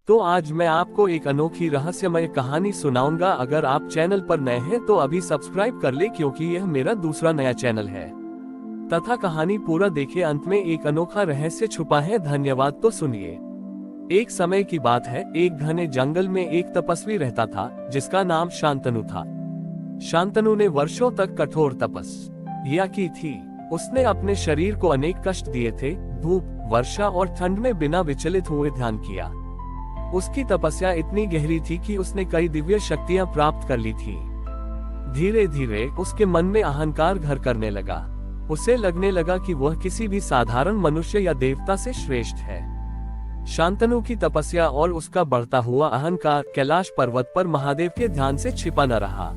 तो आज मैं आपको एक अनोखी रहस्यमय कहानी सुनाऊंगा। अगर आप चैनल पर नए हैं तो अभी सब्सक्राइब कर ले, क्योंकि यह मेरा दूसरा नया चैनल है। तथा कहानी पूरा देखे, अंत में एक अनोखा रहस्य छुपा है। धन्यवाद। तो सुनिए। एक समय की बात है, एक घने जंगल में एक तपस्वी रहता था जिसका नाम शांतनु था। शांतनु ने वर्षों तक कठोर तपस्या की थी। उसने अपने शरीर को अनेक कष्ट दिए थे, धूप, वर्षा और ठंड में बिना विचलित हुए ध्यान किया। उसकी तपस्या इतनी गहरी थी कि उसने कई दिव्य शक्तियां प्राप्त कर ली थी। धीरे धीरे उसके मन में अहंकार घर करने लगा। उसे लगने लगा कि वह किसी भी साधारण मनुष्य या देवता से श्रेष्ठ है। शांतनु की तपस्या और उसका बढ़ता हुआ अहंकार कैलाश पर्वत पर महादेव के ध्यान से छिपा न रहा।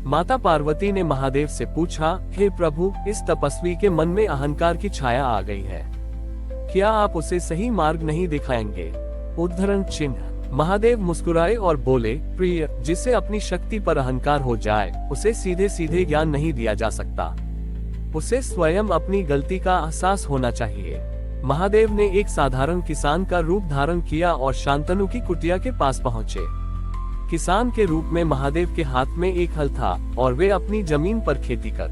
माता पार्वती ने महादेव से पूछा, हे प्रभु, इस तपस्वी के मन में अहंकार की छाया आ गई है, क्या आप उसे सही मार्ग नहीं दिखाएंगे? उद्धरण चिन्ह। महादेव मुस्कुराए और बोले, प्रिय, जिसे अपनी शक्ति पर अहंकार हो जाए उसे सीधे सीधे ज्ञान नहीं दिया जा सकता। उसे स्वयं अपनी गलती का एहसास होना चाहिए। महादेव ने एक साधारण किसान का रूप धारण किया और शांतनु की कुटिया के पास पहुँचे। किसान के रूप में महादेव के हाथ में एक हल था और वे अपनी जमीन पर खेती कर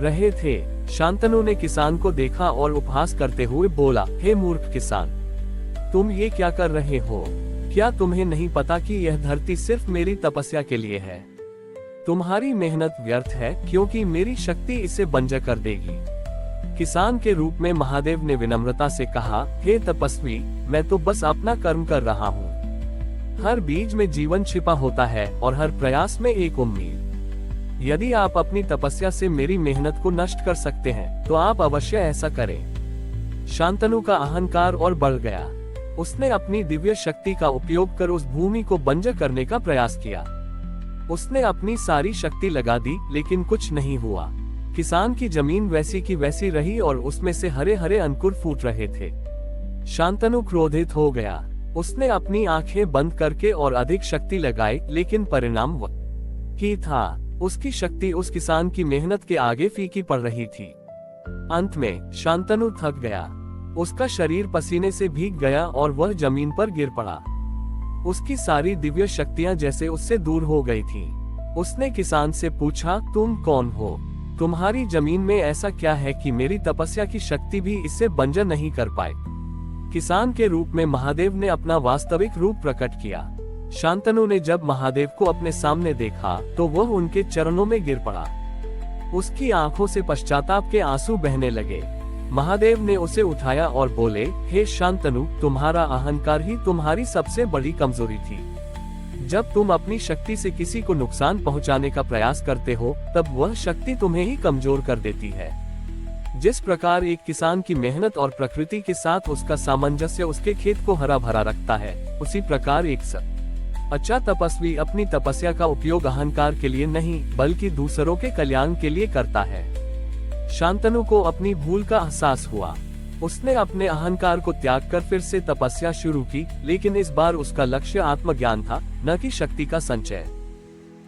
रहे थे। शांतनु ने किसान को देखा और उपहास करते हुए बोला, हे मूर्ख किसान, तुम ये क्या कर रहे हो? क्या तुम्हें नहीं पता कि यह धरती सिर्फ मेरी तपस्या के लिए है? तुम्हारी मेहनत व्यर्थ है, क्योंकि मेरी शक्ति इसे बंजर कर देगी। किसान के रूप में महादेव ने विनम्रता से कहा, हे तपस्वी, मैं तो बस अपना कर्म कर रहा हूँ। हर बीज में जीवन छिपा होता है और हर प्रयास में एक उम्मीद। यदि आप अपनी तपस्या से मेरी मेहनत को नष्ट कर सकते हैं तो आप अवश्य ऐसा करें। शांतनु का अहंकार और बढ़ गया। उसने अपनी दिव्य शक्ति का उपयोग कर उस भूमि को बंजर करने का प्रयास किया। उसने अपनी सारी शक्ति लगा दी, लेकिन कुछ नहीं हुआ। किसान की जमीन वैसी की वैसी रही और उसमें से हरे हरे अंकुर फूट रहे थे। शांतनु क्रोधित हो गया। उसने अपनी आंखें बंद करके और अधिक शक्ति लगाई, लेकिन परिणाम वही था। उसकी शक्ति उस किसान की मेहनत के आगे फीकी पड़ रही थी। अंत में शांतनु थक गया। उसका शरीर पसीने से भीग गया और वह जमीन पर गिर पड़ा। उसकी सारी दिव्य शक्तियां जैसे उससे दूर हो गई थीं। उसने किसान से पूछा, तुम कौन हो? तुम्हारी जमीन में ऐसा क्या है कि मेरी तपस्या की शक्ति भी इससे बंजर नहीं कर पाए? किसान के रूप में महादेव ने अपना वास्तविक रूप प्रकट किया। शांतनु ने जब महादेव को अपने सामने देखा तो वह उनके चरणों में गिर पड़ा। उसकी आंखों से पश्चाताप के आंसू बहने लगे। महादेव ने उसे उठाया और बोले, हे शांतनु, तुम्हारा अहंकार ही तुम्हारी सबसे बड़ी कमजोरी थी। जब तुम अपनी शक्ति से किसी को नुकसान पहुंचाने का प्रयास करते हो, तब वह शक्ति तुम्हें ही कमजोर कर देती है। जिस प्रकार एक किसान की मेहनत और प्रकृति के साथ उसका सामंजस्य उसके खेत को हरा भरा रखता है, उसी प्रकार एक अच्छा तपस्वी अपनी तपस्या का उपयोग अहंकार के लिए नहीं, बल्कि दूसरों के कल्याण के लिए करता है। शांतनु को अपनी भूल का एहसास हुआ। उसने अपने अहंकार को त्याग कर फिर से तपस्या शुरू की, लेकिन इस बार उसका लक्ष्य आत्मज्ञान था, न कि शक्ति का संचय।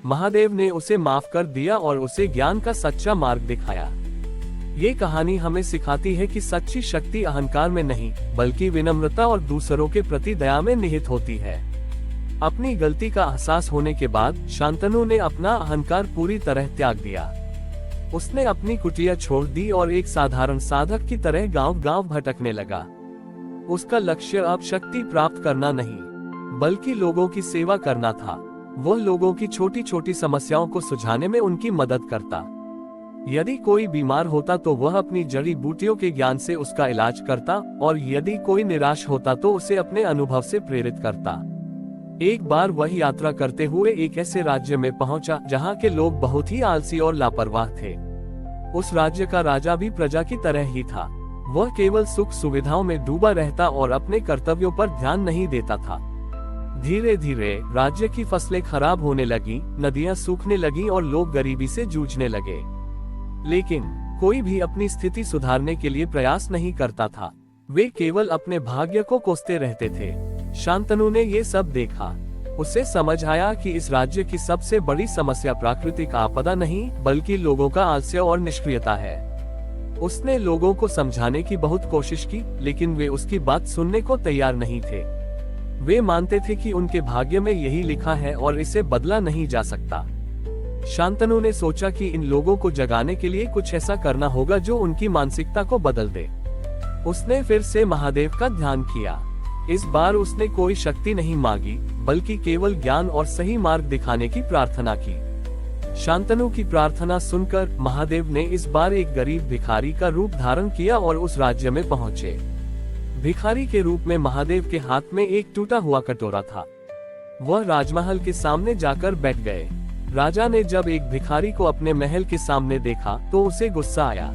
महादेव ने उसे माफ कर दिया और उसे ज्ञान का सच्चा मार्ग दिखाया। ये कहानी हमें सिखाती है कि सच्ची शक्ति अहंकार में नहीं, बल्कि विनम्रता और दूसरों के प्रति दया में निहित होती है। अपनी गलती का एहसास होने के बाद शांतनु ने अपना अहंकार पूरी तरह त्याग दिया। उसने अपनी कुटिया छोड़ दी और एक साधारण साधक की तरह गांव-गांव भटकने लगा। उसका लक्ष्य अब शक्ति प्राप्त करना नहीं, बल्कि लोगों की सेवा करना था। वह लोगों की छोटी छोटी समस्याओं को सुलझाने में उनकी मदद करता। यदि कोई बीमार होता तो वह अपनी जड़ी बूटियों के ज्ञान से उसका इलाज करता, और यदि कोई निराश होता तो उसे अपने अनुभव से प्रेरित करता। एक बार वह यात्रा करते हुए एक ऐसे राज्य में पहुंचा जहां के लोग बहुत ही आलसी और लापरवाह थे। उस राज्य का राजा भी प्रजा की तरह ही था। वह केवल सुख सुविधाओं में डूबा रहता और अपने कर्तव्यों पर ध्यान नहीं देता था। धीरे धीरे राज्य की फसलें खराब होने लगी, नदियां सूखने लगी और लोग गरीबी से जूझने लगे। लेकिन कोई भी अपनी स्थिति सुधारने के लिए प्रयास नहीं करता था। वे केवल अपने भाग्य को कोसते रहते थे। शांतनु ने ये सब देखा। उसे समझ आया कि इस राज्य की सबसे बड़ी समस्या प्राकृतिक आपदा नहीं, बल्कि लोगों का आलस्य और निष्क्रियता है। उसने लोगों को समझाने की बहुत कोशिश की, लेकिन वे उसकी बात सुनने को तैयार नहीं थे। वे मानते थे कि उनके भाग्य में यही लिखा है और इसे बदला नहीं जा सकता। शांतनु ने सोचा कि इन लोगों को जगाने के लिए कुछ ऐसा करना होगा जो उनकी मानसिकता को बदल दे। उसने फिर से महादेव का ध्यान किया। इस बार उसने कोई शक्ति नहीं मांगी, बल्कि केवल ज्ञान और सही मार्ग दिखाने की प्रार्थना की। शांतनु की प्रार्थना सुनकर महादेव ने इस बार एक गरीब भिखारी का रूप धारण किया और उस राज्य में पहुंचे। भिखारी के रूप में महादेव के हाथ में एक टूटा हुआ कटोरा था। वह राजमहल के सामने जाकर बैठ गए। राजा ने जब एक भिखारी को अपने महल के सामने देखा तो उसे गुस्सा आया।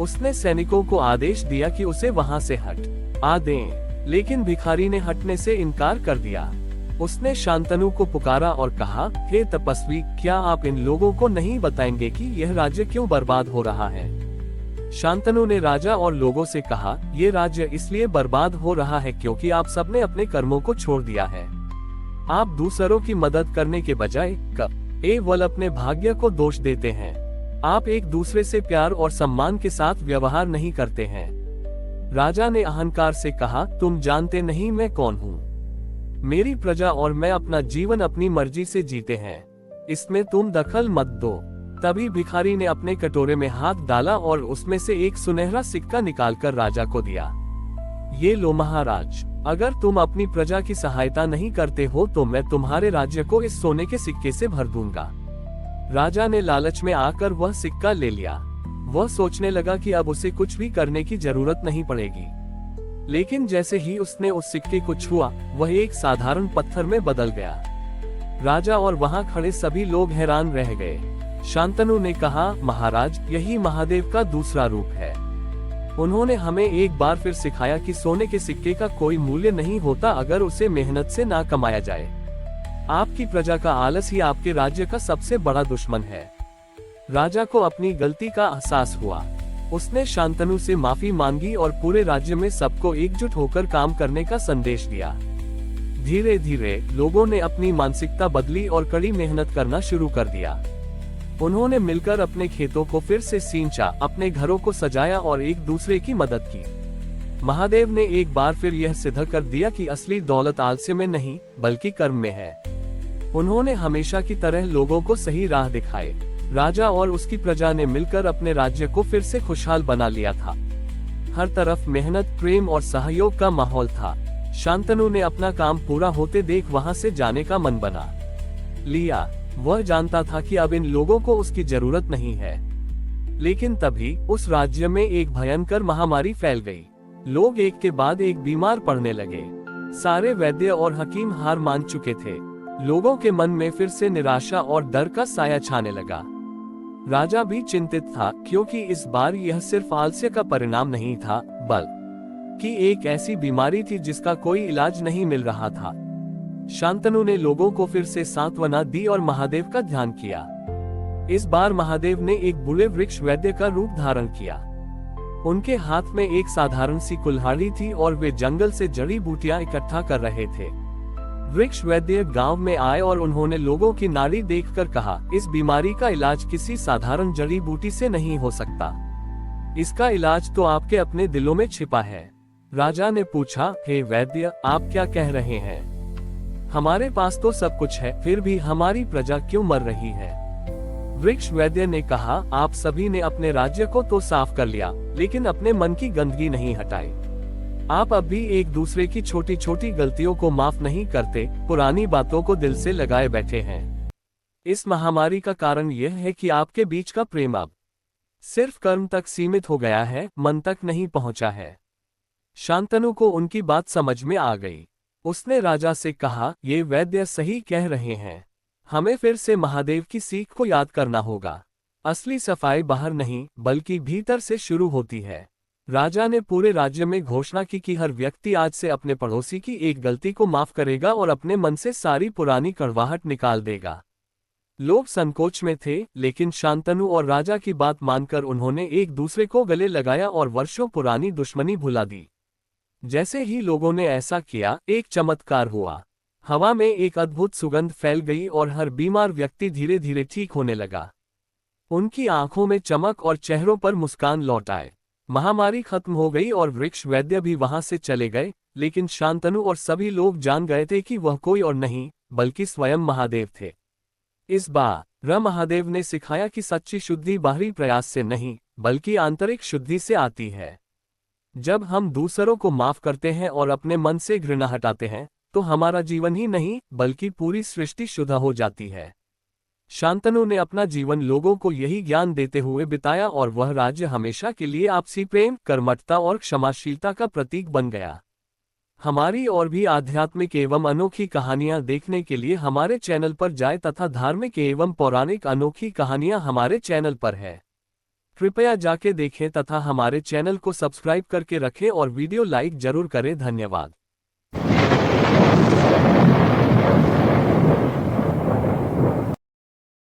उसने सैनिकों को आदेश दिया कि उसे वहां से हट आ दें, लेकिन भिखारी ने हटने से इनकार कर दिया। उसने शांतनु को पुकारा और कहा, हे तपस्वी, क्या आप इन लोगों को नहीं बताएंगे कि यह राज्य क्यों बर्बाद हो रहा है? शांतनु ने राजा और लोगों से कहा, ये राज्य इसलिए बर्बाद हो रहा है क्योंकि आप सबने अपने कर्मों को छोड़ दिया है। आप दूसरों की मदद करने के बजाय केवल अपने भाग्य को दोष देते हैं। आप एक दूसरे से प्यार और सम्मान के साथ व्यवहार नहीं करते हैं। राजा ने अहंकार से कहा, तुम जानते नहीं मैं कौन हूँ। मेरी प्रजा और मैं अपना जीवन अपनी मर्जी से जीते हैं, इसमें तुम दखल मत दो। तभी भिखारी ने अपने कटोरे में हाथ डाला और उसमें से एक सुनहरा सिक्का निकालकर राजा को दिया। ये लो महाराज, अगर तुम अपनी प्रजा की सहायता नहीं करते हो तो मैं तुम्हारे राज्य को इस सोने के सिक्के से भर दूंगा। राजा ने लालच में आकर वह सिक्का ले लिया। वह सोचने लगा कि अब उसे कुछ भी करने की जरूरत नहीं पड़ेगी, लेकिन जैसे ही उसने उस सिक्के को छुआ, वह एक साधारण पत्थर में बदल गया। राजा और वहां खड़े सभी लोग हैरान रह गए। शांतनु ने कहा, महाराज, यही महादेव का दूसरा रूप है। उन्होंने हमें एक बार फिर सिखाया कि सोने के सिक्के का कोई मूल्य नहीं होता अगर उसे मेहनत से ना कमाया जाए। आपकी प्रजा का आलस ही आपके राज्य का सबसे बड़ा दुश्मन है। राजा को अपनी गलती का एहसास हुआ। उसने शांतनु से माफी मांगी और पूरे राज्य में सबको एकजुट होकर काम करने का संदेश दिया। धीरे धीरे लोगों ने अपनी मानसिकता बदली और कड़ी मेहनत करना शुरू कर दिया। उन्होंने मिलकर अपने खेतों को फिर से सींचा, अपने घरों को सजाया और एक दूसरे की मदद की। महादेव ने एक बार फिर यह सिद्ध कर दिया कि असली दौलत आलस्य में नहीं, बल्कि कर्म में है। उन्होंने हमेशा की तरह लोगों को सही राह दिखाए। राजा और उसकी प्रजा ने मिलकर अपने राज्य को फिर से खुशहाल बना लिया था। हर तरफ मेहनत, प्रेम और सहयोग का माहौल था। शांतनु ने अपना काम पूरा होते देख वहां से जाने का मन बना लिया। वह जानता था कि अब इन लोगों को उसकी जरूरत नहीं है। लेकिन तभी उस राज्य में एक भयंकर महामारी फैल गई। लोग एक के बाद एक बीमार पड़ने लगे। सारे वैद्य और हकीम हार मान चुके थे। लोगों के मन में फिर से निराशा और डर का साया छाने लगा। राजा भी चिंतित था, क्योंकि इस बार यह सिर्फ आलस्य का परिणाम नहीं था, बल्कि एक ऐसी बीमारी थी जिसका कोई इलाज नहीं मिल रहा था। शांतनु ने लोगों को फिर से सांत्वना दी और महादेव का ध्यान किया। इस बार महादेव ने एक बूढ़े वृक्ष वैद्य का रूप धारण किया। उनके हाथ में एक साधारण सी कुल्हाड़ी थी और वे जंगल से जड़ी बूटियां इकट्ठा कर रहे थे। वृक्ष वैद्य गांव में आए और उन्होंने लोगों की नाड़ी देखकर कहा, इस बीमारी का इलाज किसी साधारण जड़ी बूटी से नहीं हो सकता। इसका इलाज तो आपके अपने दिलों में छिपा है। राजा ने पूछा, हे वैद्य, आप क्या कह रहे हैं? हमारे पास तो सब कुछ है, फिर भी हमारी प्रजा क्यों मर रही है? वृक्ष वैद्य ने कहा, आप सभी ने अपने राज्य को तो साफ कर लिया, लेकिन अपने मन की गंदगी नहीं हटाई। आप अब भी एक दूसरे की छोटी छोटी गलतियों को माफ नहीं करते, पुरानी बातों को दिल से लगाए बैठे हैं। इस महामारी का कारण यह है कि आपके बीच का प्रेम अब सिर्फ कर्म तक सीमित हो गया है, मन तक नहीं पहुंचा है। शांतनु को उनकी बात समझ में आ गई। उसने राजा से कहा, ये वैद्य सही कह रहे हैं। हमें फिर से महादेव की सीख को याद करना होगा। असली सफाई बाहर नहीं, बल्कि भीतर से शुरू होती है। राजा ने पूरे राज्य में घोषणा की कि हर व्यक्ति आज से अपने पड़ोसी की एक गलती को माफ करेगा और अपने मन से सारी पुरानी कड़वाहट निकाल देगा। लोग संकोच में थे, लेकिन शांतनु और राजा की बात मानकर उन्होंने एक दूसरे को गले लगाया और वर्षों पुरानी दुश्मनी भुला दी। जैसे ही लोगों ने ऐसा किया, एक चमत्कार हुआ। हवा में एक अद्भुत सुगंध फैल गई और हर बीमार व्यक्ति धीरे धीरे ठीक होने लगा। उनकी आंखों में चमक और चेहरों पर मुस्कान लौट आए। महामारी खत्म हो गई और वृक्ष वैद्य भी वहां से चले गए, लेकिन शांतनु और सभी लोग जान गए थे कि वह कोई और नहीं बल्कि स्वयं महादेव थे। इस बार महादेव ने सिखाया कि सच्ची शुद्धि बाहरी प्रयास से नहीं बल्कि आंतरिक शुद्धि से आती है। जब हम दूसरों को माफ करते हैं और अपने मन से घृणा हटाते हैं तो हमारा जीवन ही नहीं बल्कि पूरी सृष्टि शुद्ध हो जाती है। शांतनु ने अपना जीवन लोगों को यही ज्ञान देते हुए बिताया और वह राज्य हमेशा के लिए आपसी प्रेम, कर्मठता और क्षमाशीलता का प्रतीक बन गया। हमारी और भी आध्यात्मिक एवं अनोखी कहानियां देखने के लिए हमारे चैनल पर जाएं तथा धार्मिक एवं पौराणिक अनोखी कहानियां हमारे चैनल पर है। कृपया जाके देखें तथा हमारे चैनल को सब्सक्राइब करके रखें और वीडियो लाइक जरूर करें। धन्यवाद।